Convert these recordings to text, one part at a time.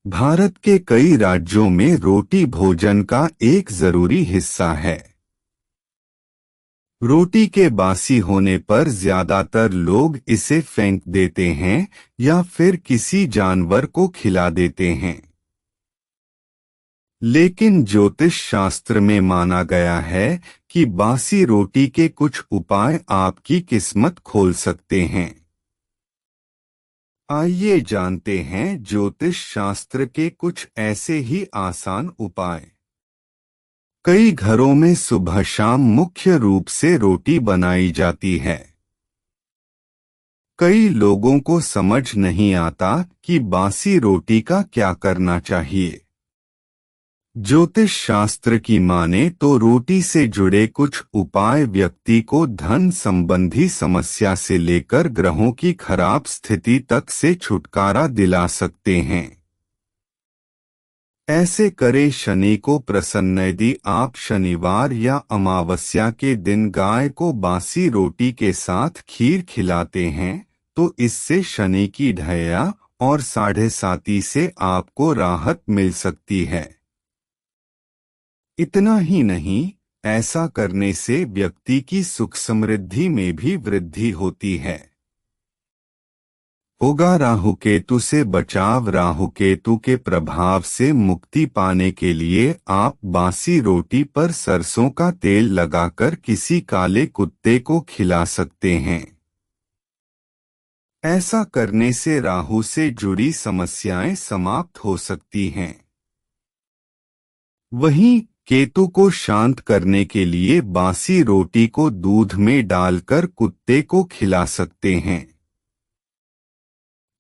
भारत के कई राज्यों में रोटी भोजन का एक जरूरी हिस्सा है। रोटी के बासी होने पर ज्यादातर लोग इसे फेंक देते हैं या फिर किसी जानवर को खिला देते हैं। लेकिन ज्योतिष शास्त्र में माना गया है कि बासी रोटी के कुछ उपाय आपकी किस्मत खोल सकते हैं। आइए जानते हैं ज्योतिष शास्त्र के कुछ ऐसे ही आसान उपाय। कई घरों में सुबह शाम मुख्य रूप से रोटी बनाई जाती है। कई लोगों को समझ नहीं आता कि बासी रोटी का क्या करना चाहिए। ज्योतिष शास्त्र की माने तो रोटी से जुड़े कुछ उपाय व्यक्ति को धन संबंधी समस्या से लेकर ग्रहों की खराब स्थिति तक से छुटकारा दिला सकते हैं। ऐसे करे शनि को प्रसन्न। यदि आप शनिवार या अमावस्या के दिन गाय को बासी रोटी के साथ खीर खिलाते हैं तो इससे शनि की ढैया और 7.5 से आपको राहत मिल सकती है। इतना ही नहीं, ऐसा करने से व्यक्ति की सुख समृद्धि में भी वृद्धि होती है। होगा राहु केतु से बचाव। राहु केतु के प्रभाव से मुक्ति पाने के लिए आप बासी रोटी पर सरसों का तेल लगाकर किसी काले कुत्ते को खिला सकते हैं। ऐसा करने से राहु से जुड़ी समस्याएं समाप्त हो सकती हैं। वहीं केतु को शांत करने के लिए बासी रोटी को दूध में डालकर कुत्ते को खिला सकते हैं।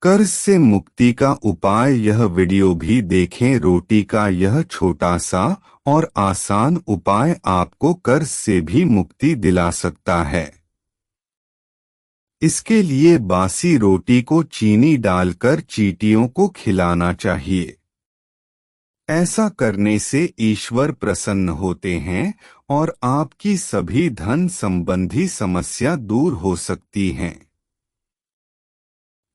कर्ज से मुक्ति का उपाय। यह वीडियो भी देखें। रोटी का यह छोटा सा और आसान उपाय आपको कर्ज से भी मुक्ति दिला सकता है। इसके लिए बासी रोटी को चीनी डालकर चींटियों को खिलाना चाहिए। ऐसा करने से ईश्वर प्रसन्न होते हैं और आपकी सभी धन संबंधी समस्या दूर हो सकती हैं।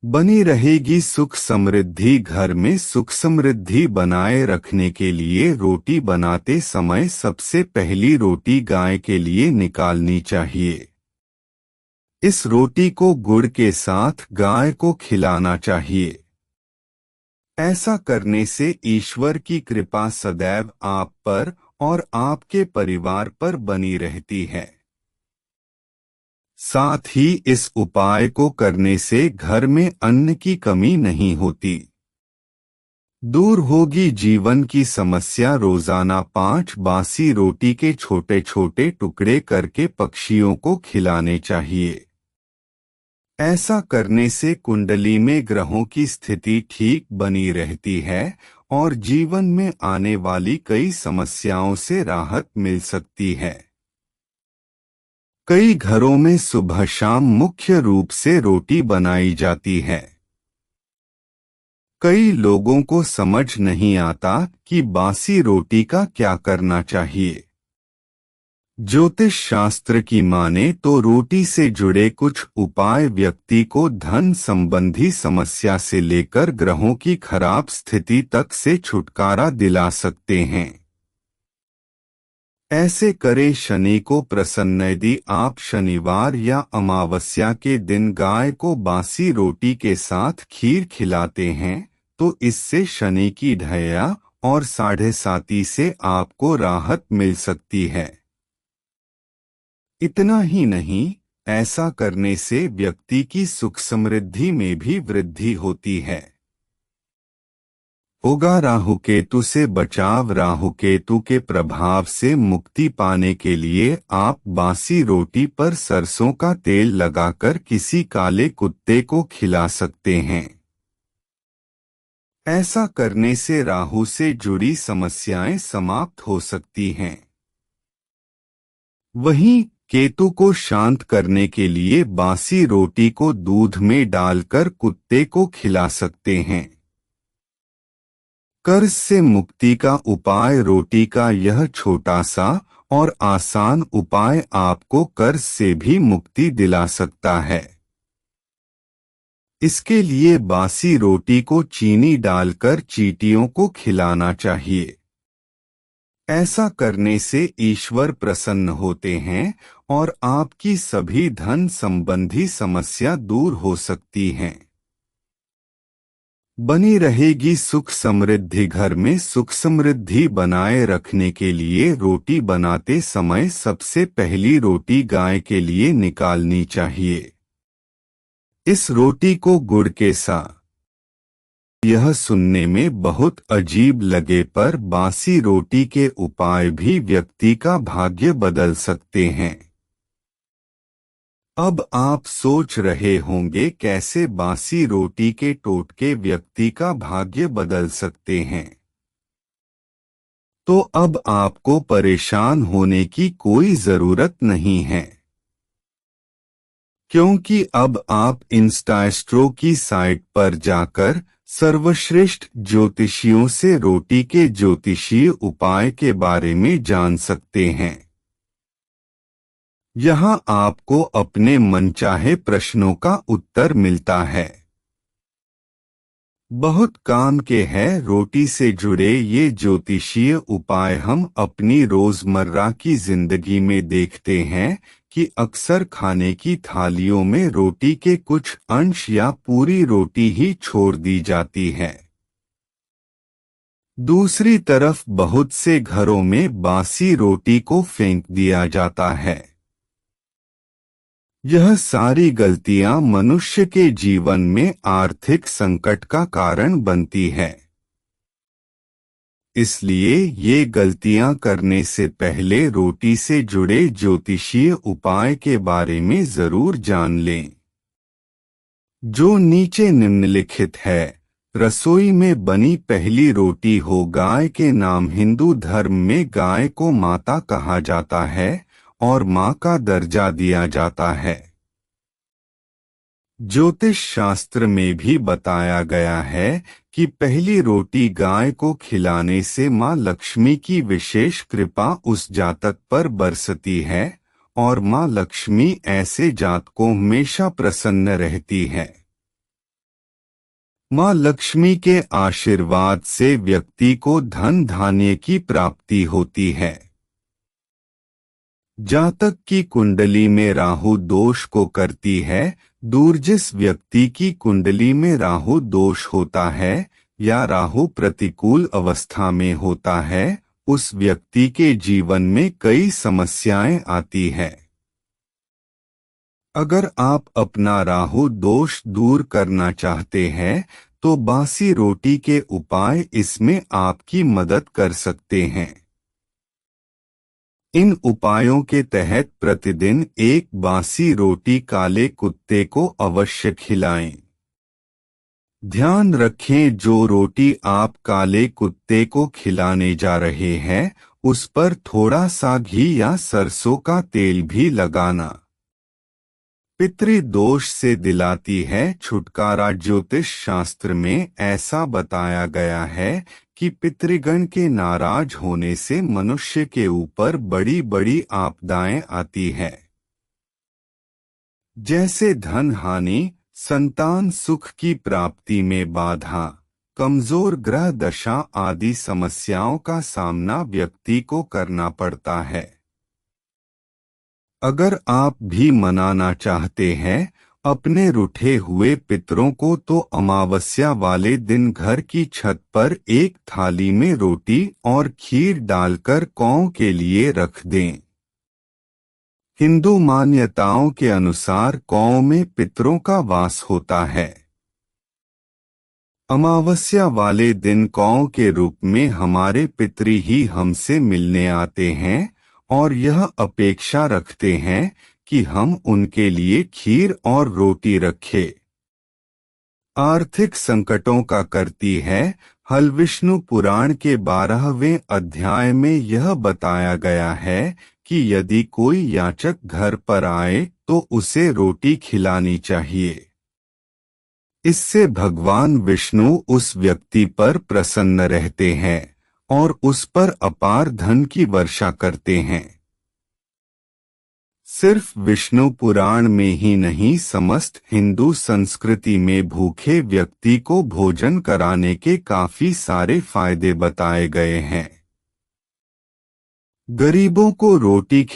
बनी रहेगी सुख समृद्धि। घर में सुख समृद्धि बनाए रखने के लिए रोटी बनाते समय सबसे पहली रोटी गाय के लिए निकालनी चाहिए। इस रोटी को गुड़ के साथ गाय को खिलाना चाहिए। ऐसा करने से ईश्वर की कृपा सदैव आप पर और आपके परिवार पर बनी रहती है। साथ ही इस उपाय को करने से घर में अन्न की कमी नहीं होती। दूर होगी जीवन की समस्या। रोजाना 5 बासी रोटी के छोटे छोटे टुकड़े करके पक्षियों को खिलाने चाहिए। ऐसा करने से कुंडली में ग्रहों की स्थिति ठीक बनी रहती है और जीवन में आने वाली कई समस्याओं से राहत मिल सकती है। कई घरों में सुबह शाम मुख्य रूप से रोटी बनाई जाती है। कई लोगों को समझ नहीं आता कि बासी रोटी का क्या करना चाहिए। ज्योतिष शास्त्र की माने तो रोटी से जुड़े कुछ उपाय व्यक्ति को धन संबंधी समस्या से लेकर ग्रहों की खराब स्थिति तक से छुटकारा दिला सकते हैं। ऐसे करे शनि को प्रसन्न। यदि आप शनिवार या अमावस्या के दिन गाय को बासी रोटी के साथ खीर खिलाते हैं तो इससे शनि की ढैया और 7.5 से आपको राहत मिल सकती है। इतना ही नहीं, ऐसा करने से व्यक्ति की सुख समृद्धि में भी वृद्धि होती है। होगा राहु केतु से बचाव। राहु केतु के प्रभाव से मुक्ति पाने के लिए आप बासी रोटी पर सरसों का तेल लगाकर किसी काले कुत्ते को खिला सकते हैं। ऐसा करने से राहु से जुड़ी समस्याएं समाप्त हो सकती हैं। वहीं केतु को शांत करने के लिए बासी रोटी को दूध में डालकर कुत्ते को खिला सकते हैं। कर्ज से मुक्ति का उपाय। रोटी का यह छोटा सा और आसान उपाय आपको कर्ज से भी मुक्ति दिला सकता है। इसके लिए बासी रोटी को चीनी डालकर चींटियों को खिलाना चाहिए। ऐसा करने से ईश्वर प्रसन्न होते हैं और आपकी सभी धन संबंधी समस्या दूर हो सकती हैं। बनी रहेगी सुख समृद्धि। घर में सुख समृद्धि बनाए रखने के लिए रोटी बनाते समय सबसे पहली रोटी गाय के लिए निकालनी चाहिए। इस रोटी को गुड़ के साथ, यह सुनने में बहुत अजीब लगे पर बासी रोटी के उपाय भी व्यक्ति का भाग्य बदल सकते हैं। अब आप सोच रहे होंगे कैसे बासी रोटी के टोटके व्यक्ति का भाग्य बदल सकते हैं। तो अब आपको परेशान होने की कोई जरूरत नहीं है, क्योंकि अब आप इंस्टाएस्ट्रो की साइट पर जाकर सर्वश्रेष्ठ ज्योतिषियों से रोटी के ज्योतिषीय उपाय के बारे में जान सकते हैं। यहाँ आपको अपने मनचाहे प्रश्नों का उत्तर मिलता है। बहुत काम के हैं रोटी से जुड़े ये ज्योतिषीय उपाय हम अपनी रोजमर्रा की जिंदगी में देखते हैं कि अक्सर खाने की थालियों में रोटी के कुछ अंश या पूरी रोटी ही छोड़ दी जाती है। दूसरी तरफ बहुत से घरों में बासी रोटी को फेंक दिया जाता है। यह सारी गलतियां मनुष्य के जीवन में आर्थिक संकट का कारण बनती है। इसलिए ये गलतियां करने से पहले रोटी से जुड़े ज्योतिषीय उपाय के बारे में जरूर जान लें। जो नीचे निम्नलिखित है। रसोई में बनी पहली रोटी हो गाय के नाम। हिंदू धर्म में गाय को माता कहा जाता है और मां का दर्जा दिया जाता है। ज्योतिष शास्त्र में भी बताया गया है कि पहली रोटी गाय को खिलाने से मां लक्ष्मी की विशेष कृपा उस जातक पर बरसती है और मां लक्ष्मी ऐसे जातकों हमेशा प्रसन्न रहती है। मां लक्ष्मी के आशीर्वाद से व्यक्ति को धन धान्य की प्राप्ति होती है। जातक की कुंडली में राहु दोष को करती है दूर। जिस व्यक्ति की कुंडली में राहु दोष होता है या राहु प्रतिकूल अवस्था में होता है, उस व्यक्ति के जीवन में कई समस्याएं आती है। अगर आप अपना राहु दोष दूर करना चाहते हैं तो बासी रोटी के उपाय इसमें आपकी मदद कर सकते हैं। इन उपायों के तहत प्रतिदिन एक बासी रोटी काले कुत्ते को अवश्य खिलाएं। ध्यान रखें जो रोटी आप काले कुत्ते को खिलाने जा रहे हैं उस पर थोड़ा सा घी या सरसों का तेल भी लगाना। पितृदोष से दिलाती है छुटकारा। ज्योतिष शास्त्र में ऐसा बताया गया है कि पितृगण के नाराज होने से मनुष्य के ऊपर बड़ी बड़ी आपदाएं आती है, जैसे धन हानि, संतान सुख की प्राप्ति में बाधा, कमजोर ग्रह दशा आदि समस्याओं का सामना व्यक्ति को करना पड़ता है। अगर आप भी मनाना चाहते हैं अपने रूठे हुए पितरों को तो अमावस्या वाले दिन घर की छत पर एक थाली में रोटी और खीर डालकर कौ के लिए रख दें। हिंदू मान्यताओं के अनुसार कौ में पितरों का वास होता है। अमावस्या वाले दिन कौ के रूप में हमारे पितरी ही हमसे मिलने आते हैं और यह अपेक्षा रखते हैं कि हम उनके लिए खीर और रोटी रखें। आर्थिक संकटों का करती है हल। विष्णु पुराण के 12वें अध्याय में यह बताया गया है कि यदि कोई याचक घर पर आए तो उसे रोटी खिलानी चाहिए। इससे भगवान विष्णु उस व्यक्ति पर प्रसन्न रहते हैं और उस पर अपार धन की वर्षा करते हैं। सिर्फ विष्णु पुराण में ही नहीं, समस्त हिंदू संस्कृति में भूखे व्यक्ति को भोजन कराने के काफी सारे फायदे बताए गए हैं। गरीबों को रोटी